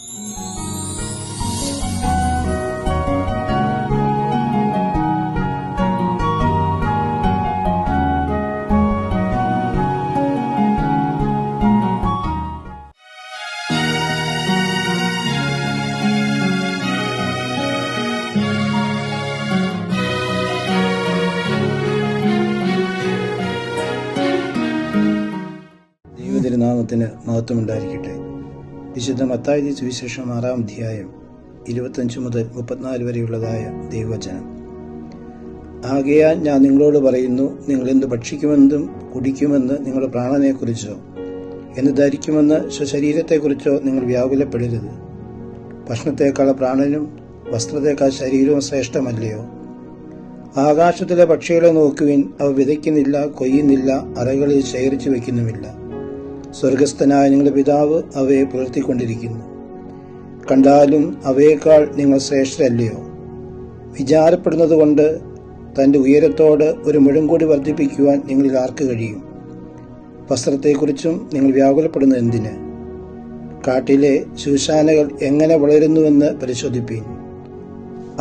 ദൈവതിരുനാമത്തിന് മഹത്വമുണ്ടായിരിക്കട്ടെ. വിശുദ്ധ മത്തായി സുവിശേഷം 6-ാം അധ്യായം 25 മുതൽ 34 വരെയുള്ളതായ ദൈവവചനം. ആകയാൽ ഞാൻ നിങ്ങളോട് പറയുന്നു, നിങ്ങൾ എന്ത് ഭക്ഷിക്കുമെന്നും കുടിക്കുമെന്ന് നിങ്ങളുടെ പ്രാണനെക്കുറിച്ചോ എന്ത് ധരിക്കുമെന്ന് സ്വശരീരത്തെക്കുറിച്ചോ നിങ്ങൾ വ്യാകുലപ്പെടരുത്. ഭക്ഷണത്തേക്കാൾ പ്രാണനും വസ്ത്രത്തേക്കാൾ ശരീരവും ശ്രേഷ്ഠമല്ലയോ? ആകാശത്തിലെ പക്ഷികളെ നോക്കുവിൻ, അവ വിതയ്ക്കുന്നില്ല, കൊയ്യുന്നില്ല, അറകളിൽ ശേഖരിച്ചു വയ്ക്കുന്നുമില്ല. സ്വർഗസ്ഥനായ നിങ്ങളുടെ പിതാവ് അവയെ പുലർത്തിക്കൊണ്ടിരിക്കുന്നു. കണ്ടാലും അവയേക്കാൾ നിങ്ങൾ ശ്രേഷ്ഠരല്ലയോ? വിചാരപ്പെടുന്നത് കൊണ്ട് തൻ്റെ ഉയരത്തോട് ഒരു മുഴംകൂടി വർദ്ധിപ്പിക്കുവാൻ നിങ്ങളിൽ ആർക്ക് കഴിയും? വസ്ത്രത്തെക്കുറിച്ചും നിങ്ങൾ വ്യാകുലപ്പെടുന്നത് എന്തിന്? കാട്ടിലെ ശൂശാനകൾ എങ്ങനെ വളരുന്നുവെന്ന് പരിശോധിപ്പീൻ.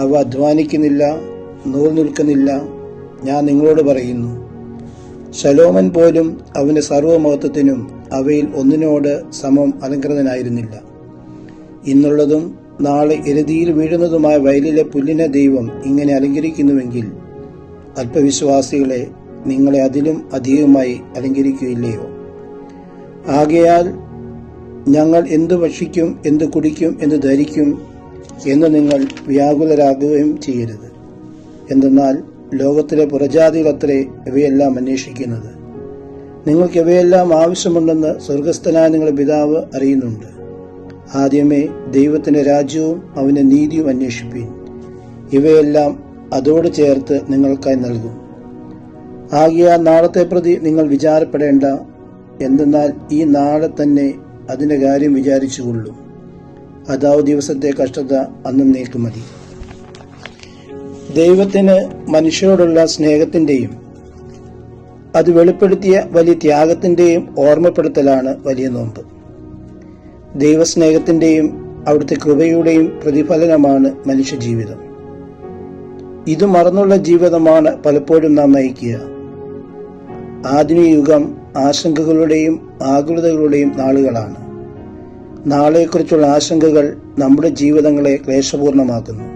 അവ അധ്വാനിക്കുന്നില്ല, നൂൽ നിൽക്കുന്നില്ല. ഞാൻ നിങ്ങളോട് പറയുന്നു, ശലോമൻ പോലും അവന്റെ സർവ്വമഹത്വത്തിനും അവയിൽ ഒന്നിനോട് സമം അലങ്കൃതനായിരുന്നില്ല. ഇന്നുള്ളതും നാളെ എരുതിയിൽ വീഴുന്നതുമായ വയലിലെ പുല്ലിനെ ദൈവം ഇങ്ങനെ അലങ്കരിക്കുന്നുവെങ്കിൽ അല്പവിശ്വാസികളെ, നിങ്ങളെ അതിലും അധികമായി അലങ്കരിക്കുകയില്ലയോ? ആകയാൽ ഞങ്ങൾ എന്തു ഭക്ഷിക്കും, എന്തു കുടിക്കും, എന്തു ധരിക്കും എന്ന് നിങ്ങൾ വ്യാകുലരാകുകയും ചെയ്യരുത്. എന്തെന്നാൽ ലോകത്തിലെ പുറജാതികളത്രേ ഇവയെല്ലാം അന്വേഷിക്കുന്നത്. നിങ്ങൾക്ക് ഇവയെല്ലാം ആവശ്യമുണ്ടെന്ന് സ്വർഗസ്ഥനായ നിങ്ങളുടെ പിതാവ് അറിയുന്നുണ്ട്. ആദ്യമേ ദൈവത്തിന്റെ രാജ്യവും അവന്റെ നീതിയും അന്വേഷിപ്പീൻ, ഇവയെല്ലാം അതോട് ചേർത്ത് നിങ്ങൾക്കായി നൽകും. ആകയാൽ നാളത്തെ പ്രതി നിങ്ങൾ വിചാരപ്പെടേണ്ട. എന്തെന്നാൽ ഈ നാളെ തന്നെ അതിന്റെ കാര്യം വിചാരിച്ചുകൊള്ളും. അതാവ് ദിവസത്തെ കഷ്ടത അന്നേക്ക് മതി. ദൈവത്തിന് മനുഷ്യരോടുള്ള സ്നേഹത്തിന്റെയും അത് വെളിപ്പെടുത്തിയ വലിയ ത്യാഗത്തിന്റെയും ഓർമ്മപ്പെടുത്തലാണ് വലിയ നോമ്പ്. ദൈവസ്നേഹത്തിന്റെയും അവിടുത്തെ കൃപയുടെയും പ്രതിഫലനമാണ് മനുഷ്യജീവിതം. ഇത് മറന്നുള്ള ജീവിതമാണ് പലപ്പോഴും നാം നയിക്കുക. ആധുനിക യുഗം ആശങ്കകളുടെയും ആകുലതകളുടെയും നാളുകളാണ്. നാളെക്കുറിച്ചുള്ള ആശങ്കകൾ നമ്മുടെ ജീവിതങ്ങളെ ക്ലേശപൂർണമാക്കുന്നു.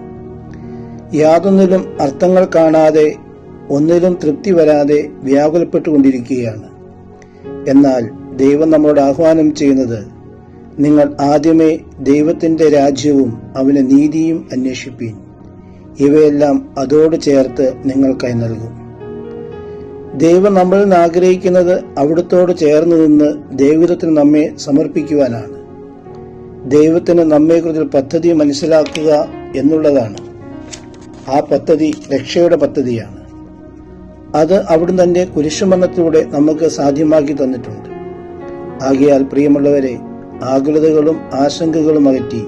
യാതൊന്നിലും അർത്ഥങ്ങൾ കാണാതെ, ഒന്നിലും തൃപ്തി വരാതെ വ്യാകുലപ്പെട്ടുകൊണ്ടിരിക്കുകയാണ്. എന്നാൽ ദൈവം നമ്മളോട് ആഹ്വാനം ചെയ്യുന്നത്, നിങ്ങൾ ആദ്യമേ ദൈവത്തിന്റെ രാജ്യവും അവന്റെ നീതിയും അന്വേഷിപ്പീൻ, ഇവയെല്ലാം അതോട് ചേർത്ത് നിങ്ങൾക്കായി നൽകും. ദൈവം നമ്മളിൽ നിന്ന് ആഗ്രഹിക്കുന്നത് അവിടുത്തോട് ചേർന്ന് നിന്ന് ദൈവത്തിന് നമ്മെ സമർപ്പിക്കുവാനാണ്. ദൈവത്തിന് നമ്മെക്കുറിച്ച് പദ്ധതി മനസ്സിലാക്കുക എന്നുള്ളതാണ്. ആ പദ്ധതി രക്ഷയുടെ പദ്ധതിയാണ്. അത് അവിടുന്ന് തന്റെ കുരിശുമരണത്തിലൂടെ നമുക്ക് സാധ്യമാക്കി തന്നിട്ടുണ്ട്. ആകയാൽ പ്രിയമുള്ളവരെ, ആകുലതകളും ആശങ്കകളും അകറ്റി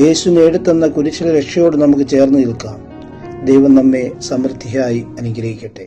യേശു നേടിത്തന്ന കുരിശിലെ രക്ഷയോട് നമുക്ക് ചേർന്ന് നിൽക്കാം. ദൈവം നമ്മെ സമൃദ്ധിയായി അനുഗ്രഹിക്കട്ടെ.